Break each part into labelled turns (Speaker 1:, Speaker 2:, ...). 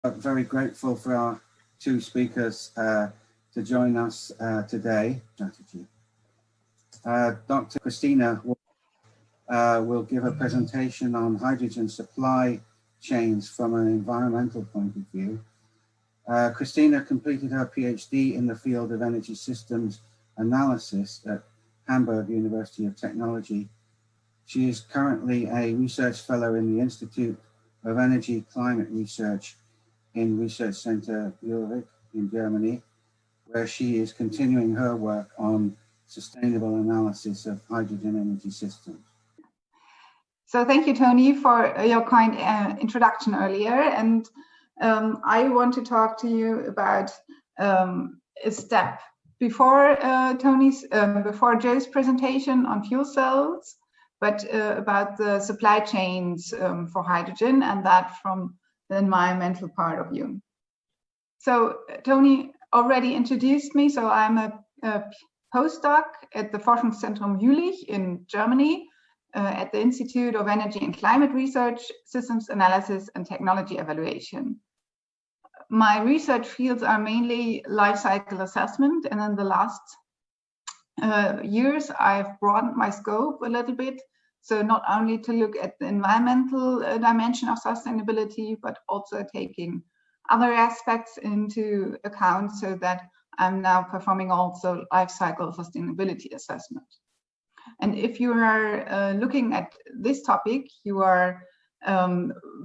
Speaker 1: Very grateful for our two speakers to join us today. Dr. Christina will give a presentation on hydrogen supply chains from an environmental point of view. Christina completed her PhD in the field of energy systems analysis at Hamburg University of Technology. She is currently a research fellow in the Institute of Energy Climate Research in Research Center Jülich in Germany, where she is continuing her work on sustainable analysis of hydrogen energy systems.
Speaker 2: So thank you, Tony, for your kind introduction earlier. And I want to talk to you about a step before before Joe's presentation on fuel cells, but about the supply chains for hydrogen, and that from the environmental part of view. So Tony already introduced me. So I'm a postdoc at the Forschungszentrum Jülich in Germany, at the Institute of Energy and Climate Research, Systems Analysis and Technology Evaluation. My research fields are mainly life cycle assessment, and in the last years I've broadened my scope a little bit. So not only to look at the environmental dimension of sustainability, but also taking other aspects into account, so that I'm now performing also life cycle sustainability assessment. And if you are looking at this topic, you are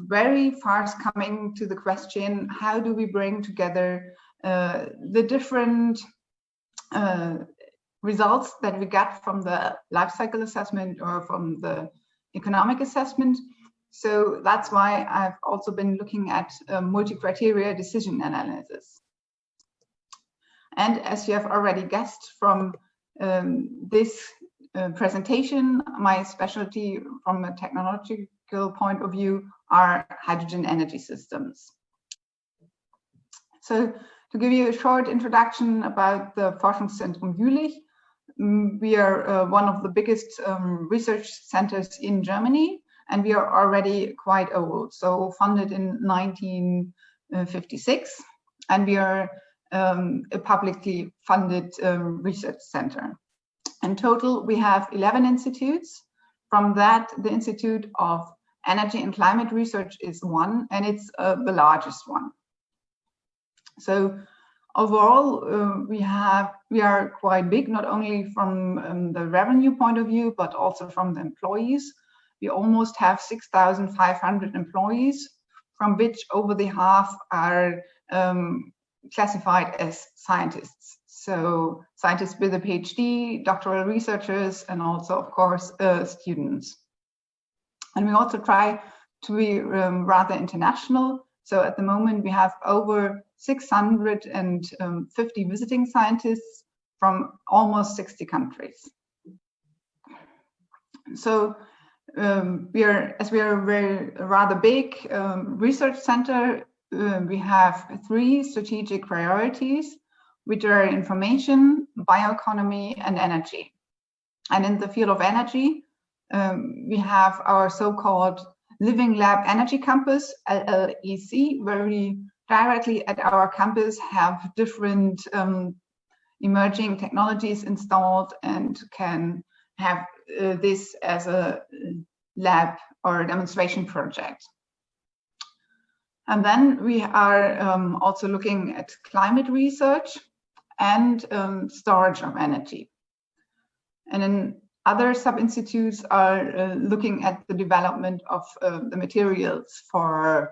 Speaker 2: very fast coming to the question, how do we bring together the different results that we get from the life cycle assessment or from the economic assessment. So that's why I've also been looking at multi-criteria decision analysis. And as you have already guessed from this presentation, my specialty from a technological point of view are hydrogen energy systems. So to give you a short introduction about the Forschungszentrum Jülich, we are one of the biggest research centers in Germany, and we are already quite old. So funded in 1956, and we are a publicly funded research center. In total, we have 11 institutes. From that, the Institute of Energy and Climate Research is one, and it's the largest one. So overall, we are quite big, not only from the revenue point of view, but also from the employees. We almost have 6,500 employees, from which over the half are classified as scientists. So scientists with a PhD, doctoral researchers, and also, of course, students. And we also try to be rather international. So at the moment, we have over 650 visiting scientists from almost 60 countries. So we are a rather big research center. We have 3 strategic priorities, which are information, bioeconomy, and energy. And in the field of energy, we have our so-called Living Lab Energy Campus, LLEC, where we directly at our campus have different emerging technologies installed and can have this as a lab or a demonstration project. And then we are also looking at climate research and storage of energy. And then other sub-institutes are looking at the development of the materials for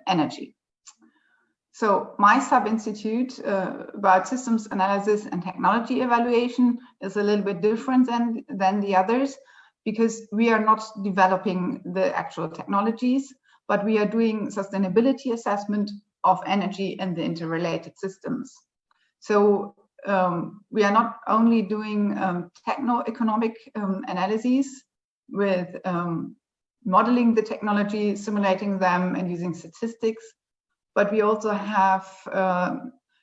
Speaker 2: energy. So my sub-institute about systems analysis and technology evaluation is a little bit different than the others, because we are not developing the actual technologies, but we are doing sustainability assessment of energy and the interrelated systems. So we are not only doing techno-economic analyses with modeling the technology, simulating them, and using statistics, but we also have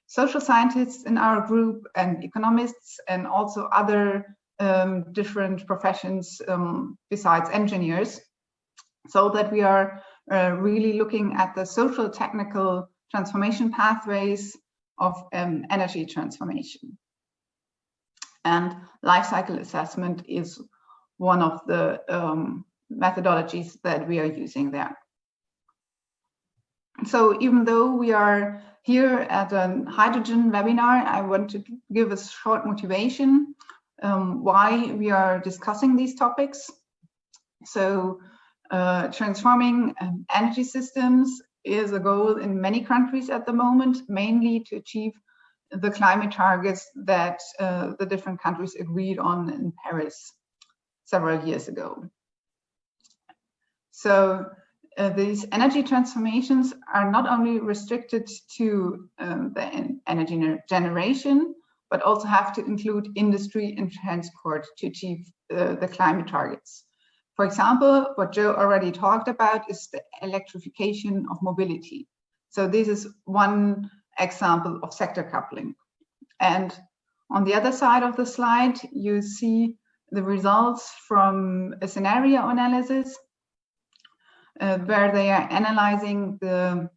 Speaker 2: social scientists in our group and economists, and also other different professions besides engineers, so that we are really looking at the social technical transformation pathways of energy transformation. And life cycle assessment is one of the methodologies that we are using there. So even though we are here at a hydrogen webinar, I want to give a short motivation why we are discussing these topics. So transforming energy systems is a goal in many countries at the moment, mainly to achieve the climate targets that the different countries agreed on in Paris several years ago. So these energy transformations are not only restricted to the energy generation, but also have to include industry and transport to achieve the climate targets. For example, what Joe already talked about is the electrification of mobility. So this is one example of sector coupling. And on the other side of the slide, you see the results from a scenario analysis where they are analyzing the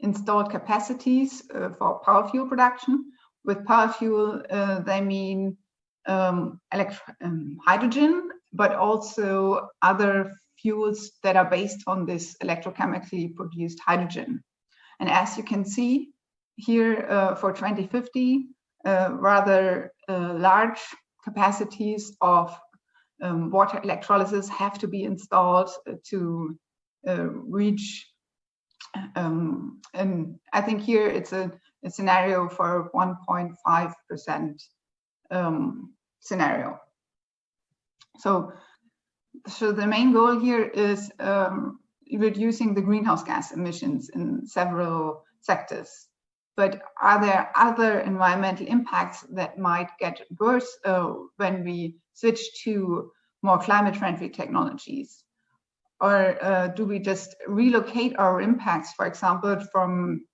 Speaker 2: installed capacities for power fuel production. With power fuel, they mean hydrogen, but also other fuels that are based on this electrochemically produced hydrogen. And as you can see here for 2050, rather large capacities of water electrolysis have to be installed to reach, and I think here it's a scenario for 1.5% scenario. So the main goal here is reducing the greenhouse gas emissions in several sectors. But are there other environmental impacts that might get worse when we switch to more climate-friendly technologies? Or do we just relocate our impacts, for example, from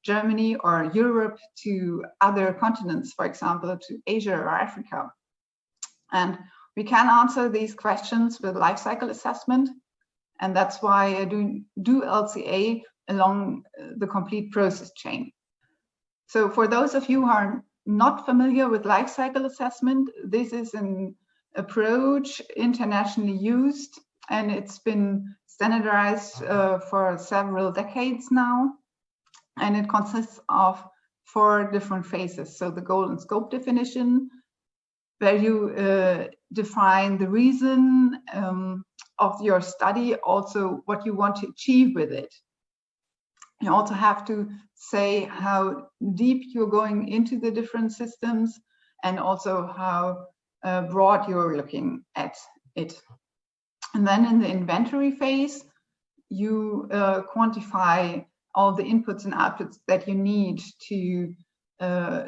Speaker 2: Germany or Europe to other continents, for example, to Asia or Africa? And we can answer these questions with life cycle assessment. And that's why I do LCA along the complete process chain. So for those of you who are not familiar with life cycle assessment, this is an approach internationally used, and it's been standardized for several decades now. And it consists of 4 different phases. So the goal and scope definition, where you define the reason of your study, also what you want to achieve with it. You also have to say how deep you're going into the different systems, and also how broad you're looking at it. And then in the inventory phase, you quantify all the inputs and outputs that you need to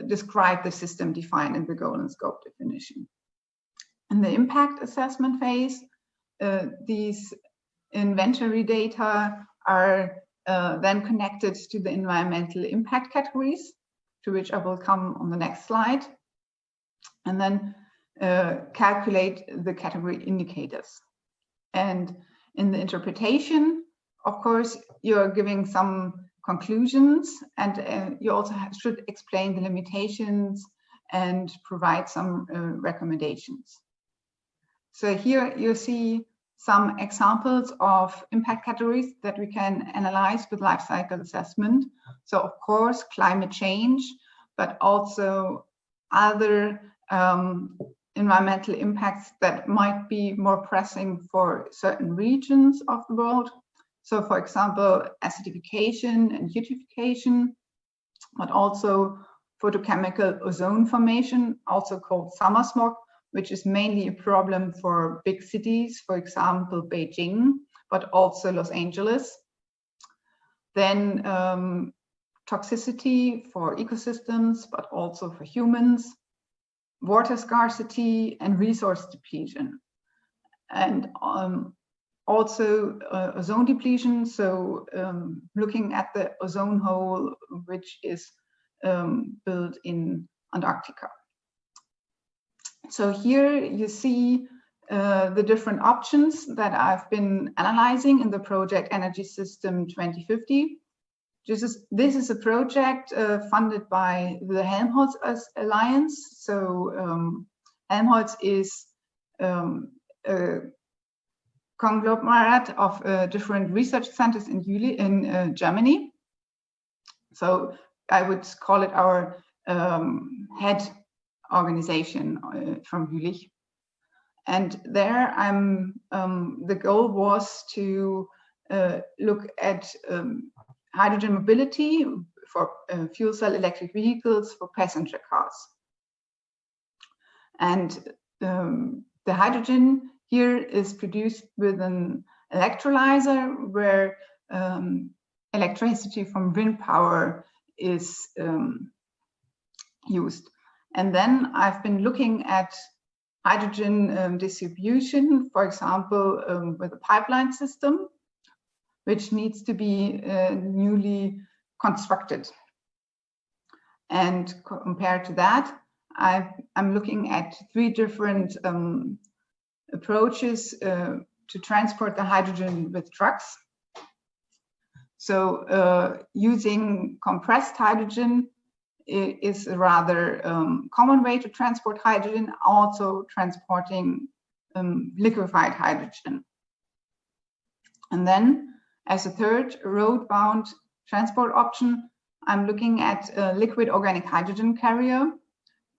Speaker 2: describe the system defined in the goal and scope definition. In the impact assessment phase, these inventory data are then connected to the environmental impact categories, to which I will come on the next slide, and then calculate the category indicators. And in the interpretation, of course, you're giving some conclusions, and you also should explain the limitations and provide some recommendations. So here you see some examples of impact categories that we can analyze with life cycle assessment. So of course, climate change, but also other environmental impacts that might be more pressing for certain regions of the world. So for example, acidification and eutrophication, but also photochemical ozone formation, also called summer smog, which is mainly a problem for big cities, for example, Beijing, but also Los Angeles. Then toxicity for ecosystems, but also for humans, water scarcity and resource depletion. And also ozone depletion, so looking at the ozone hole, which is built in Antarctica. So here you see the different options that I've been analyzing in the project Energy System 2050. This is a project funded by the Helmholtz Alliance. So Helmholtz is a conglomerate of different research centers in Jülich in Germany. So I would call it our head organization from Jülich. And there the goal was to look at hydrogen mobility for fuel cell electric vehicles for passenger cars. And the hydrogen here is produced with an electrolyzer where electricity from wind power is used. And then I've been looking at hydrogen distribution, for example, with a pipeline system, which needs to be newly constructed. And compared to that, I'm looking at 3 different approaches to transport the hydrogen with trucks. So using compressed hydrogen is a rather common way to transport hydrogen, also transporting liquefied hydrogen. And then as a third road-bound transport option, I'm looking at a liquid organic hydrogen carrier.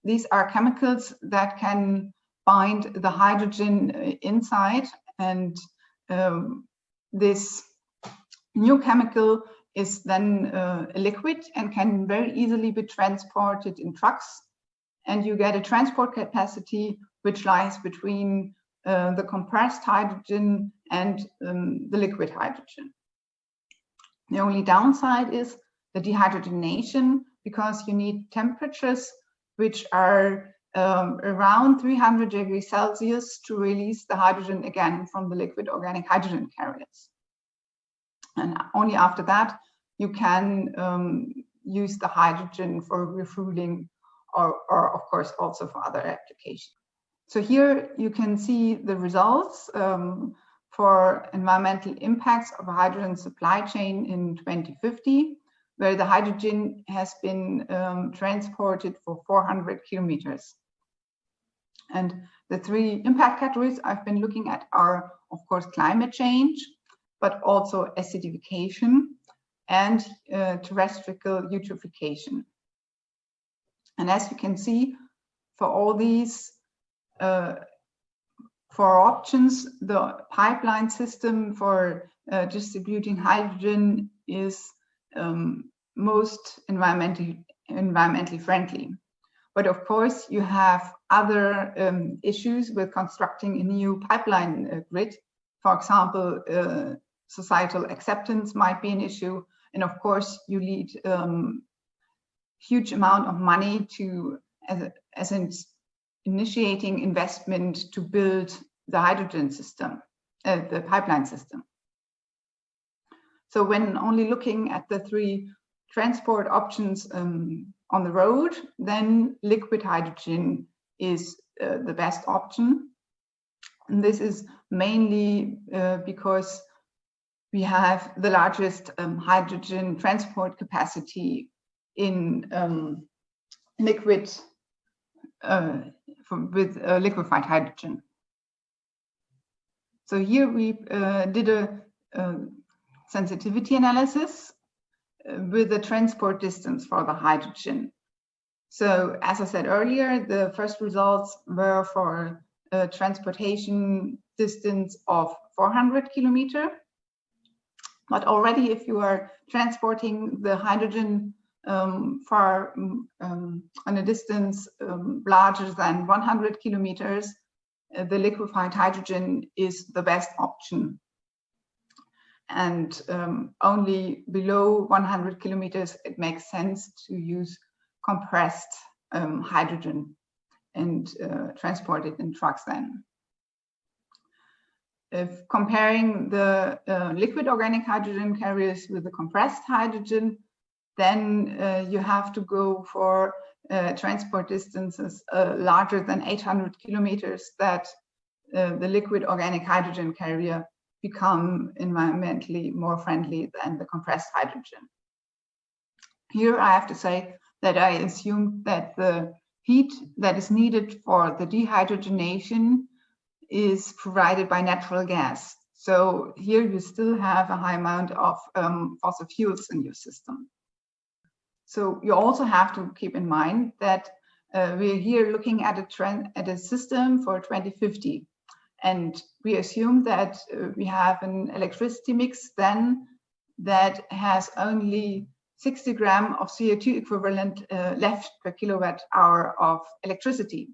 Speaker 2: These are chemicals that can bind the hydrogen inside, and this new chemical is then a liquid and can very easily be transported in trucks, and you get a transport capacity which lies between the compressed hydrogen and the liquid hydrogen. The only downside is the dehydrogenation, because you need temperatures which are around 300 degrees Celsius to release the hydrogen again from the liquid organic hydrogen carriers. And only after that you can use the hydrogen for refueling or of course also for other applications. So here you can see the results for environmental impacts of a hydrogen supply chain in 2050, where the hydrogen has been transported for 400 kilometers. And the 3 impact categories I've been looking at are, of course, climate change, but also acidification and terrestrial eutrophication. And as you can see, for all these 4 options, the pipeline system for distributing hydrogen is most environmentally friendly. But of course, you have other issues with constructing a new pipeline grid. For example, societal acceptance might be an issue. And of course, you need huge amount of money to, as an initiating investment to build the hydrogen system, the pipeline system. So when only looking at the 3 transport options on the road, then liquid hydrogen is the best option. And this is mainly because we have the largest hydrogen transport capacity in liquid with liquefied hydrogen. So here we did a sensitivity analysis with the transport distance for the hydrogen. So as I said earlier, the first results were for a transportation distance of 400 kilometers. But already if you are transporting the hydrogen far on a distance larger than 100 kilometers, the liquefied hydrogen is the best option. And only below 100 kilometers, it makes sense to use compressed hydrogen and transport it in trucks then. If comparing the liquid organic hydrogen carriers with the compressed hydrogen, then you have to go for transport distances larger than 800 kilometers that the liquid organic hydrogen carrier become environmentally more friendly than the compressed hydrogen. Here I have to say that I assume that the heat that is needed for the dehydrogenation is provided by natural gas. So here you still have a high amount of fossil fuels in your system. So you also have to keep in mind that we're here looking at a system for 2050. And we assume that we have an electricity mix then that has only 60 grams of CO2 equivalent left per kilowatt hour of electricity.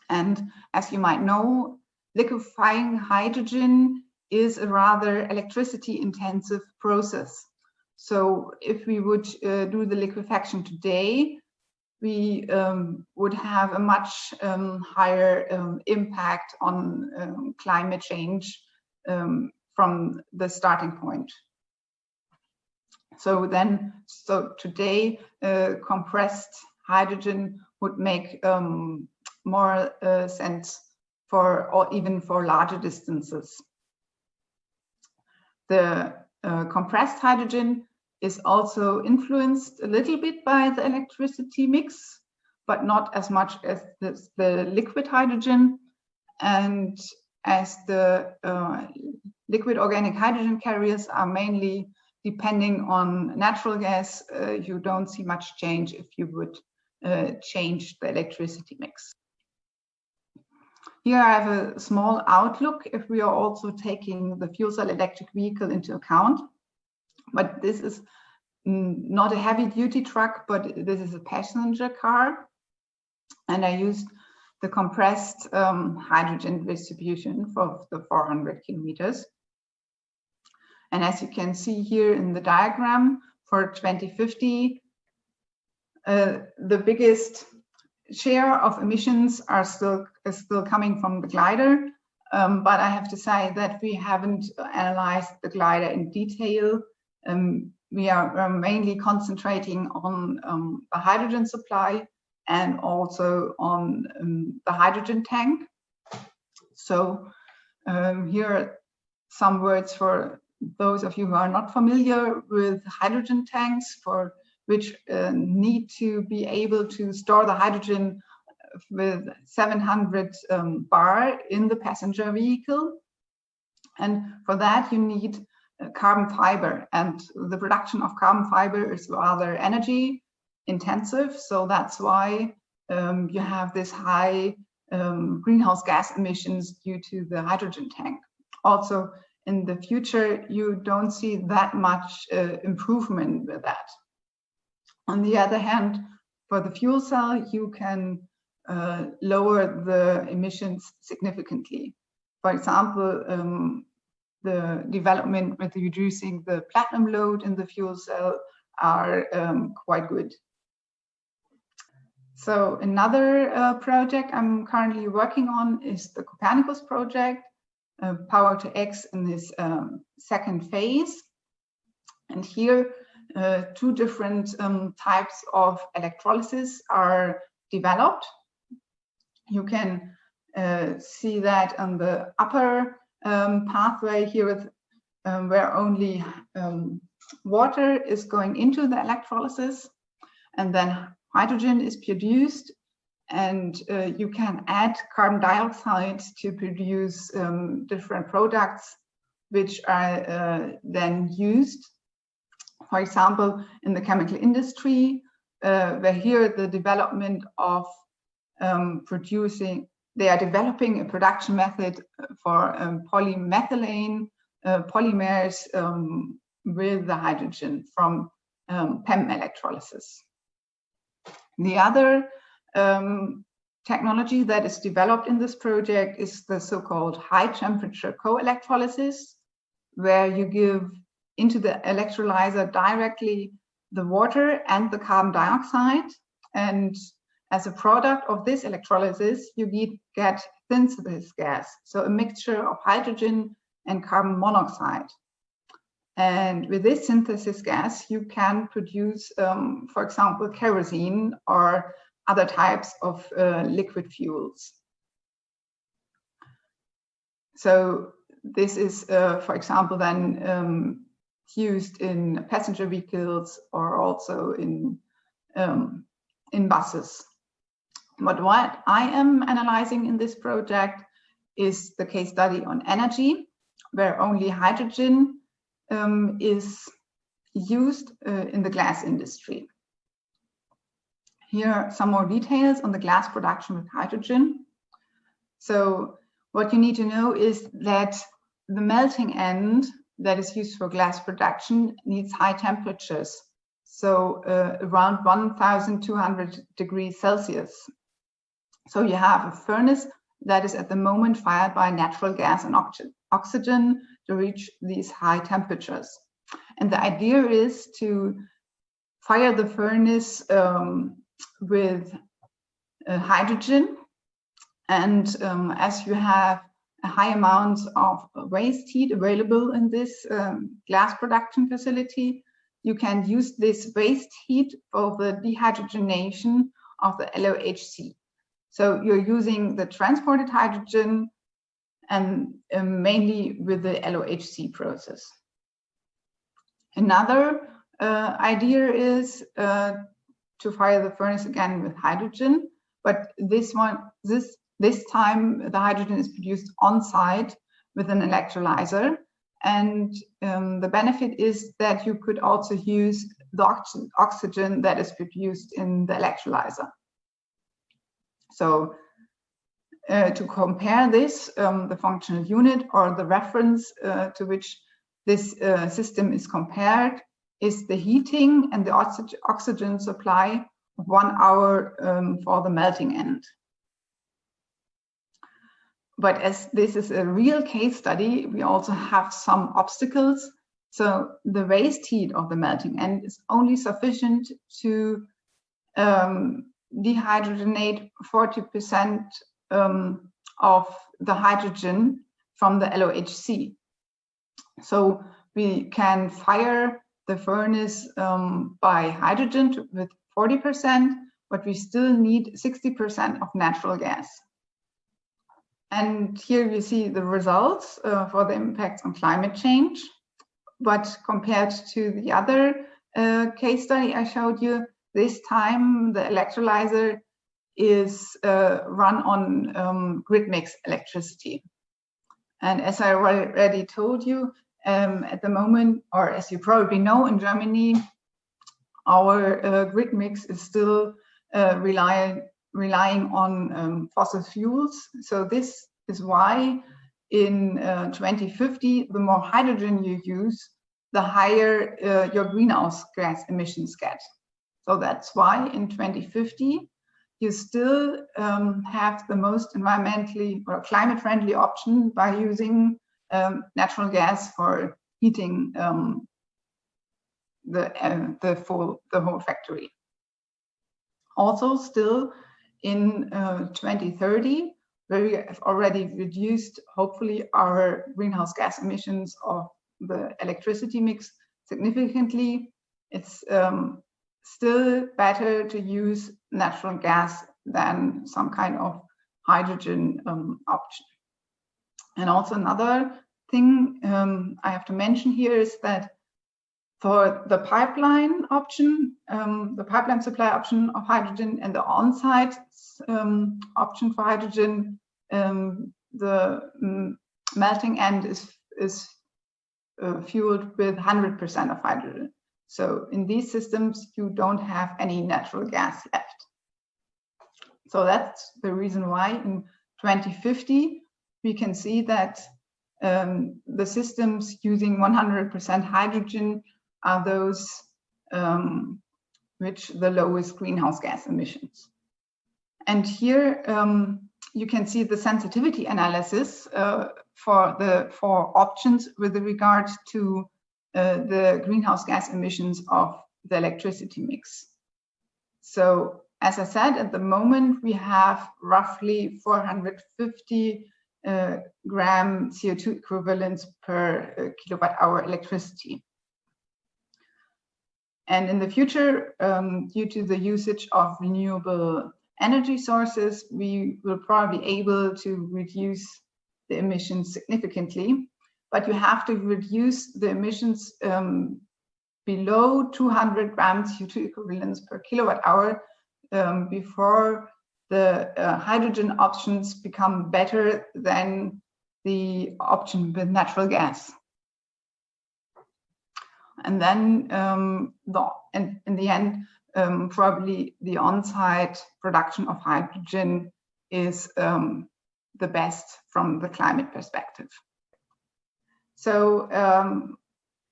Speaker 2: And as you might know, liquefying hydrogen is a rather electricity intensive process. So if we would do the liquefaction today, we would have a much higher impact on climate change from the starting point. So today, compressed hydrogen would make more sense or even for larger distances. The compressed hydrogen is also influenced a little bit by the electricity mix, but not as much as the liquid hydrogen. And as the liquid organic hydrogen carriers are mainly depending on natural gas, you don't see much change if you would change the electricity mix. Here I have a small outlook if we are also taking the fuel cell electric vehicle into account. But this is not a heavy duty truck, but this is a passenger car. And I used the compressed hydrogen distribution for the 400 kilometers. And as you can see here in the diagram for 2050, the biggest share of emissions are still coming from the glider. But I have to say that we haven't analyzed the glider in detail. We are mainly concentrating on the hydrogen supply and also on the hydrogen tank. So here are some words for those of you who are not familiar with hydrogen tanks, for which need to be able to store the hydrogen with 700 bar in the passenger vehicle. And for that you need carbon fiber, and the production of carbon fiber is rather energy intensive. So that's why you have this high greenhouse gas emissions due to the hydrogen tank. Also, in the future, you don't see that much improvement with that. On the other hand, for the fuel cell, you can lower the emissions significantly. For example, the development with reducing the platinum load in the fuel cell are quite good. So another project I'm currently working on is the Copernicus project, Power to X in this second phase. And here, two different types of electrolysis are developed. You can see that on the upper pathway here with where only water is going into the electrolysis, and then hydrogen is produced, and you can add carbon dioxide to produce different products which are then used. For example, in the chemical industry, where here the development of they are developing a production method for polymethylene polymers with the hydrogen from PEM electrolysis. The other technology that is developed in this project is the so-called high temperature co-electrolysis, where you give into the electrolyzer directly the water and the carbon dioxide, and as a product of this electrolysis, you get thin synthesis gas, so a mixture of hydrogen and carbon monoxide. And with this synthesis gas, you can produce, for example, kerosene or other types of liquid fuels. So this is, for example, then used in passenger vehicles or also in buses. But what I am analyzing in this project is the case study on energy, where only hydrogen is used in the glass industry. Here are some more details on the glass production with hydrogen. So what you need to know is that the melting end that is used for glass production needs high temperatures, so around 1,200 degrees Celsius. So you have a furnace that is at the moment fired by natural gas and oxygen to reach these high temperatures. And the idea is to fire the furnace with hydrogen. And as you have a high amount of waste heat available in this glass production facility, you can use this waste heat for the dehydrogenation of the LOHC. So you're using the transported hydrogen and mainly with the LOHC process. Another idea is to fire the furnace again with hydrogen, but this time the hydrogen is produced on site with an electrolyzer, and the benefit is that you could also use the oxygen that is produced in the electrolyzer. So to compare this, the functional unit or the reference to which this system is compared is the heating and the oxygen supply of 1 hour for the melting end. But as this is a real case study, we also have some obstacles. So the waste heat of the melting end is only sufficient to dehydrogenate 40% of the hydrogen from the LOHC. So we can fire the furnace by hydrogen with 40%, but we still need 60% of natural gas. And here you see the results for the impacts on climate change. But compared to the other case study I showed you, this time the electrolyzer is run on grid mix electricity. And as I already told you, at the moment, or as you probably know, in Germany, our grid mix is still relying on fossil fuels. So this is why in 2050, the more hydrogen you use, the higher your greenhouse gas emissions get. So that's why in 2050, you still have the most environmentally or climate friendly option by using natural gas for heating the whole factory. Also still in 2030, where we have already reduced, hopefully, our greenhouse gas emissions of the electricity mix significantly, it's still better to use natural gas than some kind of hydrogen option. And also another thing I have to mention here is that for the pipeline option, the pipeline supply option of hydrogen and the on-site option for hydrogen, the melting end is fueled with 100% of hydrogen. So in these systems, you don't have any natural gas left. So that's the reason why in 2050, we can see that the systems using 100% hydrogen are those which the lowest greenhouse gas emissions. And here you can see the sensitivity analysis for the 4 options with regard to the greenhouse gas emissions of the electricity mix. So as I said, at the moment, we have roughly 450 gram CO2 equivalents per kilowatt hour electricity. And in the future, due to the usage of renewable energy sources, we will probably be able to reduce the emissions significantly, but you have to reduce the emissions below 200 grams CO2 equivalents per kilowatt hour before the hydrogen options become better than the option with natural gas. And then in the end, probably the on-site production of hydrogen is the best from the climate perspective. So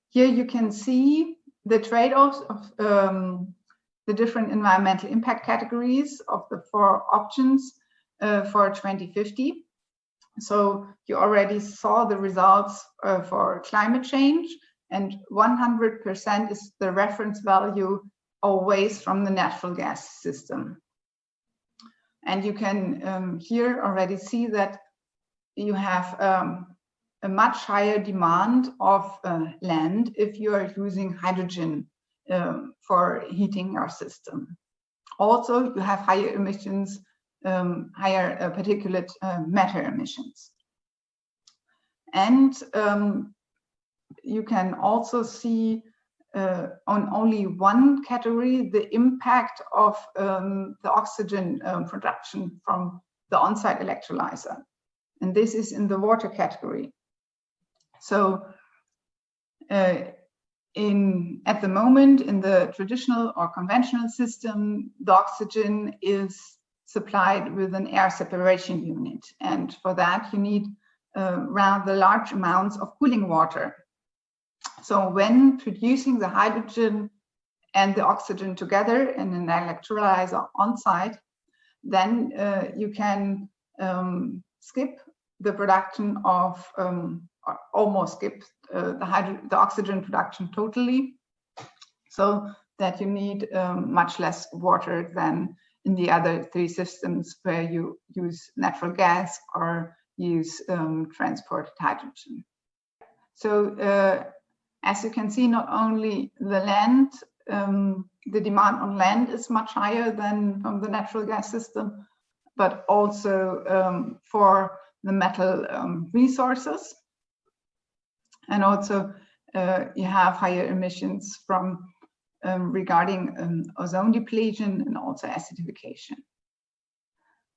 Speaker 2: here you can see the trade-offs of the different environmental impact categories of the 4 options for 2050. So you already saw the results for climate change, and 100% is the reference value always from the natural gas system. And you can here already see that you have a much higher demand of land if you are using hydrogen for heating your system. Also, you have higher emissions, higher particulate matter emissions. And you can also see on only one category the impact of the oxygen production from the on-site electrolyzer. And this is in the water category. So at the moment, in the traditional or conventional system, the oxygen is supplied with an air separation unit. And for that, you need rather large amounts of cooling water. So when producing the hydrogen and the oxygen together in an electrolyzer on-site, then you can skip the production of, or almost skip the oxygen production totally, so that you need much less water than in the other 3 systems where you use natural gas or use transported hydrogen. So as you can see, not only the land, the demand on land is much higher than from the natural gas system, but also for the metal resources. And also you have higher emissions from regarding ozone depletion and also acidification.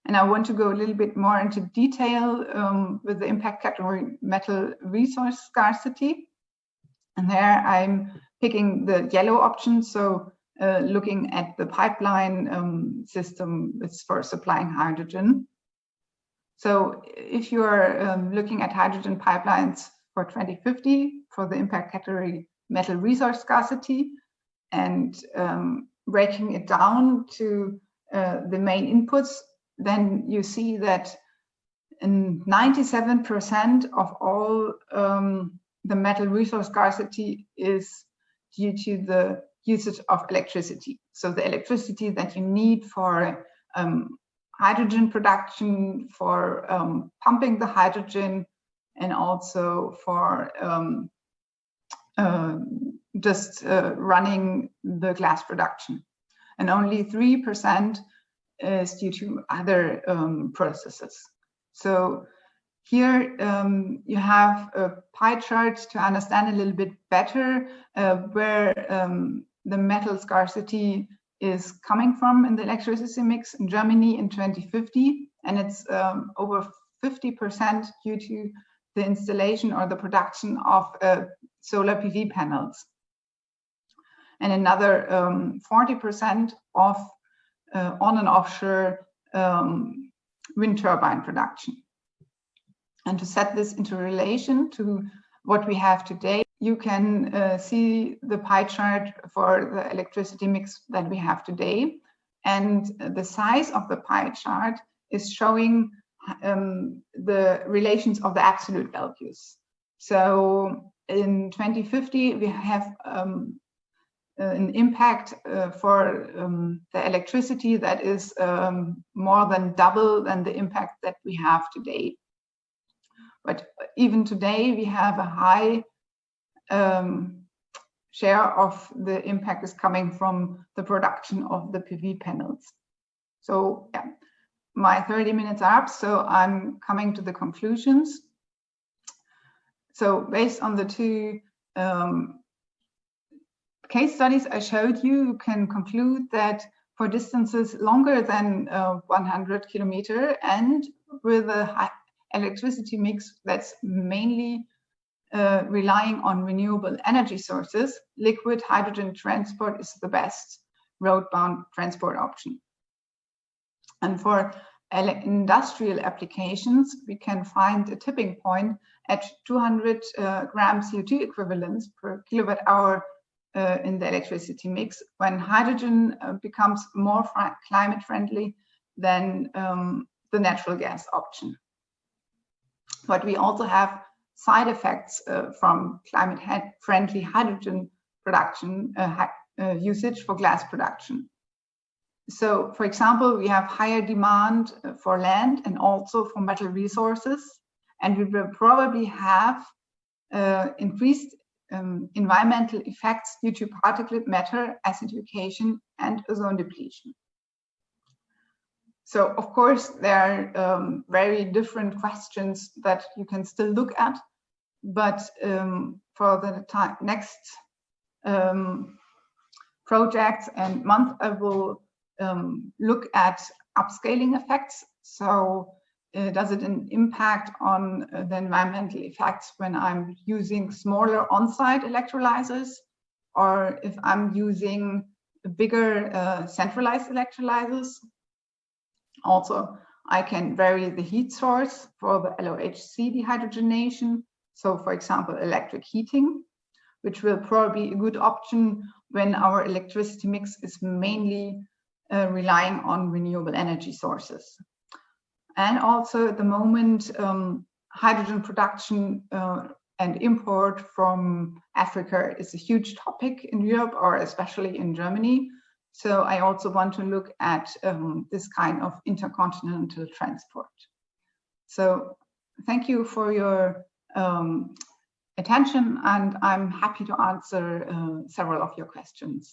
Speaker 2: And I want to go a little bit more into detail with the impact category metal resource scarcity. And there I'm picking the yellow option, so looking at the pipeline system, it's for supplying hydrogen. So if you're looking at hydrogen pipelines for 2050 for the impact category metal resource scarcity and breaking it down to the main inputs, then you see that 97% of all the metal resource scarcity is due to the usage of electricity. So the electricity that you need for hydrogen production, for pumping the hydrogen, and also for just running the glass production. And only 3% is due to other processes. So here you have a pie chart to understand a little bit better where the metal scarcity is coming from in the electricity mix in Germany in 2050. And it's over 50% due to the installation or the production of solar PV panels. And another 40% of on and offshore wind turbine production. And to set this into relation to what we have today, you can see the pie chart for the electricity mix that we have today. And the size of the pie chart is showing the relations of the absolute values. So in 2050, we have an impact for the electricity that is more than double than the impact that we have today. But even today, we have a high share of the impact is coming from the production of the PV panels. So yeah, my 30 minutes are up, so I'm coming to the conclusions. So based on the two case studies I showed you, you can conclude that for distances longer than 100 kilometers and with a high electricity mix that's mainly relying on renewable energy sources, liquid hydrogen transport is the best roadbound transport option. And for industrial applications, we can find a tipping point at 200 gram CO2 equivalents per kilowatt hour in the electricity mix, when hydrogen becomes more climate friendly than the natural gas option. But we also have side effects from climate friendly hydrogen production usage for glass production. So, for example, we have higher demand for land and also for metal resources, and we will probably have increased environmental effects due to particulate matter acidification and ozone depletion. So, of course, there are very different questions that you can still look at, but for the next projects and month, I will look at upscaling effects. So does it impact on the environmental effects when I'm using smaller on-site electrolyzers, or if I'm using bigger centralized electrolyzers? Also, I can vary the heat source for the LOHC dehydrogenation. So for example, electric heating, which will probably be a good option when our electricity mix is mainly relying on renewable energy sources. And also at the moment, hydrogen production and import from Africa is a huge topic in Europe, or especially in Germany. So I also want to look at this kind of intercontinental transport. So thank you for your attention, and I'm happy to answer several of your questions.